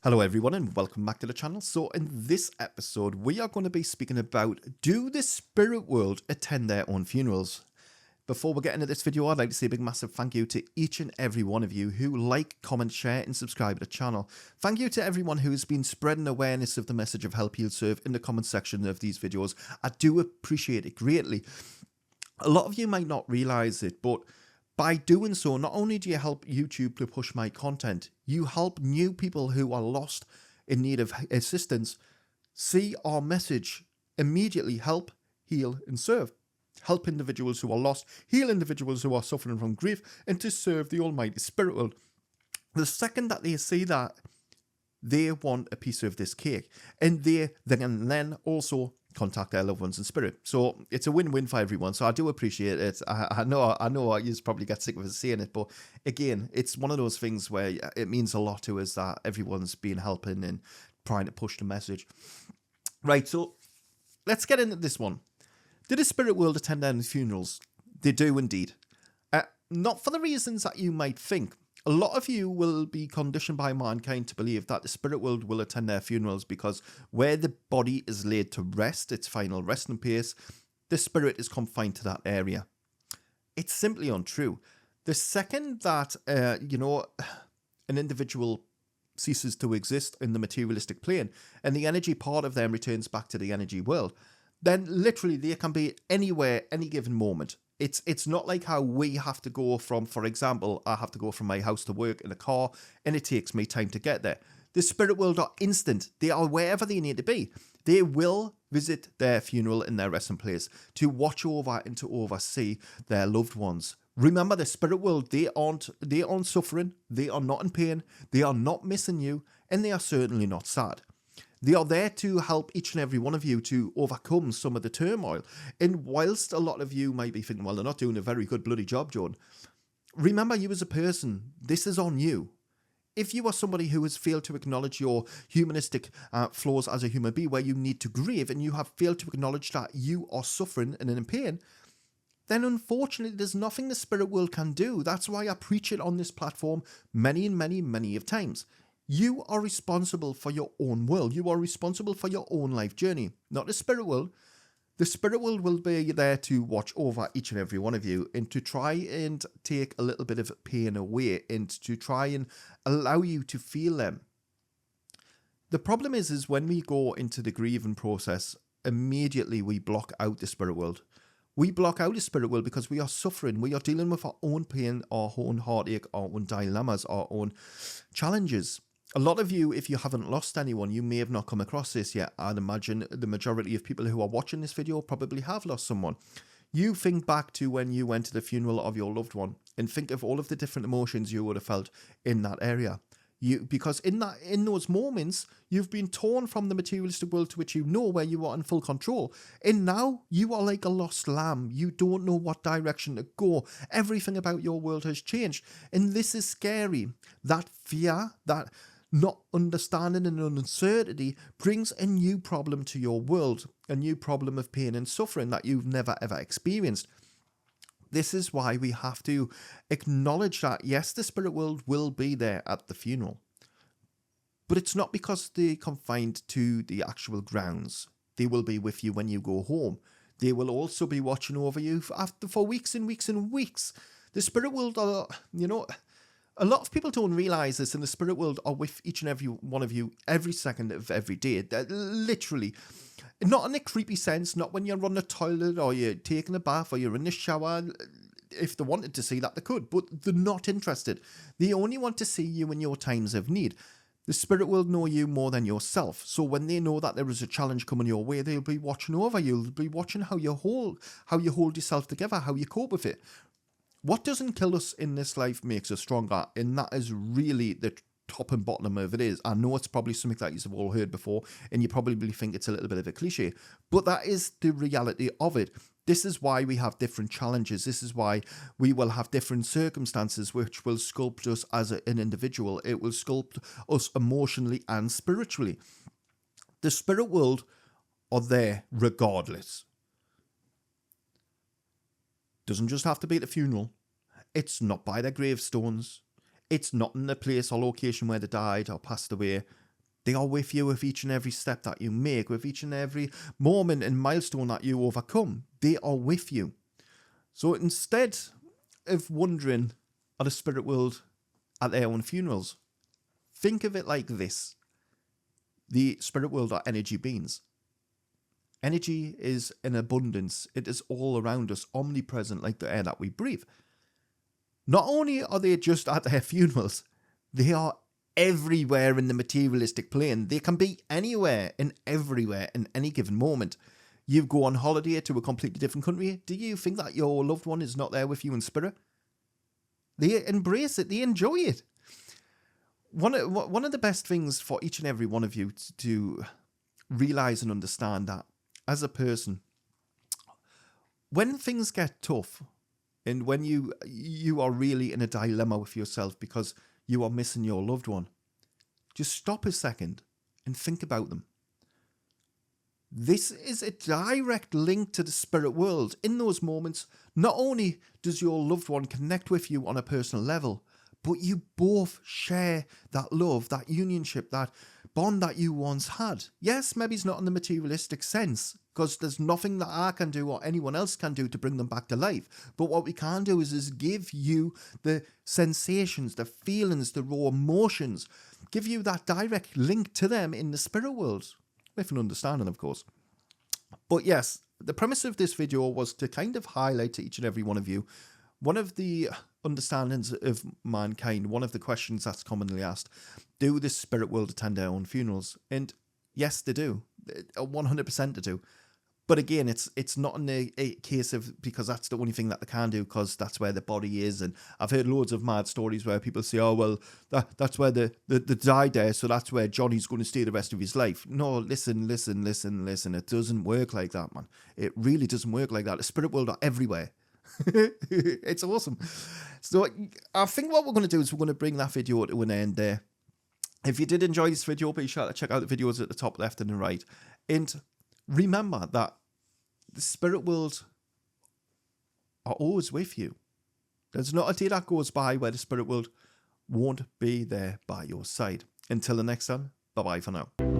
Hello everyone and welcome back to the channel. So in this episode we are going to be speaking about, do the spirit world attend their own funerals? Before we get into this video, I'd like to say a big massive thank you to each and every one of you who like, comment, share and subscribe to the channel. Thank you to everyone who has been spreading awareness of the message of Help Heal Serve in the comment section of these videos. I do appreciate it greatly. A lot of you might not realise it, but by doing so, not only do you help YouTube to push my content, you help new people who are lost in need of assistance see our message immediately. Help, heal and serve. Help individuals who are lost, heal individuals who are suffering from grief, and to serve the almighty spirit world. The second that they see that, they want a piece of this cake, and they can then also contact their loved ones in spirit. So it's a win-win for everyone. So I do appreciate it. I know you probably get sick of us saying it, but again, it's one of those things where it means a lot to us that everyone's been helping and trying to push the message. Right, so let's get into this one. Do the spirit world attend their funerals? They do indeed. Not for the reasons that you might think. A lot of you will be conditioned by mankind to believe that the spirit world will attend their funerals because where the body is laid to rest, its final resting place, the spirit is confined to that area. It's simply untrue. The second that, an individual ceases to exist in the materialistic plane and the energy part of them returns back to the energy world, then literally they can be anywhere, any given moment. It's not like how we have to go from, for example, I have to go from my house to work in a car and it takes me time to get there. The spirit world are instant. They are wherever they need to be. They will visit their funeral in their resting place to watch over and to oversee their loved ones. Remember, the spirit world, they aren't suffering, they are not in pain, they are not missing you, and they are certainly not sad. They are there to help each and every one of you to overcome some of the turmoil. And whilst a lot of you might be thinking, well, they're not doing a very good bloody job, John. Remember, you as a person, this is on you. If you are somebody who has failed to acknowledge your humanistic flaws as a human being, where you need to grieve, and you have failed to acknowledge that you are suffering and in pain, then unfortunately there's nothing the spirit world can do. That's why I preach it on this platform many and many, many of times. You are responsible for your own world. You are responsible for your own life journey, not the spirit world. The spirit world will be there to watch over each and every one of you and to try and take a little bit of pain away and to try and allow you to feel them. The problem is when we go into the grieving process, immediately we block out the spirit world. We block out the spirit world because we are suffering. We are dealing with our own pain, our own heartache, our own dilemmas, our own challenges. A lot of you, if you haven't lost anyone, you may have not come across this yet. I'd imagine the majority of people who are watching this video probably have lost someone. You think back to when you went to the funeral of your loved one and think of all of the different emotions you would have felt in that area. Because in those moments, you've been torn from the materialistic world to which you know where you are in full control. And now you are like a lost lamb. You don't know what direction to go. Everything about your world has changed. And this is scary. That fear, that not understanding and uncertainty brings a new problem to your world, a new problem of pain and suffering that you've never ever experienced. This is why we have to acknowledge that, yes, the spirit world will be there at the funeral, but it's not because they're confined to the actual grounds. They will be with you when you go home. They will also be watching over you for weeks and weeks and weeks. The spirit world are, a lot of people don't realize this, and the spirit world are with each and every one of you every second of every day. They're literally, not in a creepy sense, not when you're on the toilet or you're taking a bath or you're in the shower. If they wanted to see that, they could, but they're not interested. They only want to see you in your times of need. The spirit world know you more than yourself. So when they know that there is a challenge coming your way, they'll be watching over you. They'll be watching how you hold yourself together, how you cope with it. What doesn't kill us in this life makes us stronger, and that is really the top and bottom of it is. I know it's probably something that you've all heard before, and you probably think it's a little bit of a cliche, but that is the reality of it. This is why we have different challenges. This is why we will have different circumstances which will sculpt us as an individual. It will sculpt us emotionally and spiritually. The spirit world are there regardless. Doesn't just have to be at the funeral. It's not by their gravestones. It's not in the place or location where they died or passed away. They are with you with each and every step that you make, with each and every moment and milestone that you overcome. They are with you. So instead of wondering at the spirit world at their own funerals, think of it like this. The spirit world are energy beings. Energy is in abundance. It is all around us, omnipresent like the air that we breathe. Not only are they just at their funerals, they are everywhere in the materialistic plane. They can be anywhere and everywhere in any given moment. You go on holiday to a completely different country. Do you think that your loved one is not there with you in spirit? They embrace it. They enjoy it. One of the best things for each and every one of you to realize and understand that as a person, when things get tough and when you are really in a dilemma with yourself because you are missing your loved one, just stop a second and think about them. This is a direct link to the spirit world. In those moments, not only does your loved one connect with you on a personal level, but you both share that love, that unionship, that bond that you once had. Yes, maybe it's not in the materialistic sense, because there's nothing that I can do or anyone else can do to bring them back to life. But what we can do is give you the sensations, the feelings, the raw emotions, give you that direct link to them in the spirit world, with an understanding, of course. But yes, the premise of this video was to kind of highlight to each and every one of you one of the understandings of mankind, one of the questions that's commonly asked: do the spirit world attend their own funerals? And yes, they do. 100% they do. But again, it's not in a case of because that's the only thing that they can do because that's where the body is. And I've heard loads of mad stories where people say, oh, well, that's where the died there, so that's where Johnny's going to stay the rest of his life. No, listen. It doesn't work like that, man. It really doesn't work like that. The spirit world are everywhere. It's awesome. So I think what we're going to do is we're going to bring that video to an end there. If you did enjoy this video, be sure to check out the videos at the top left and the right. And remember that the spirit world are always with you. There's not a day that goes by where the spirit world won't be there by your side. Until the next time, bye-bye for now.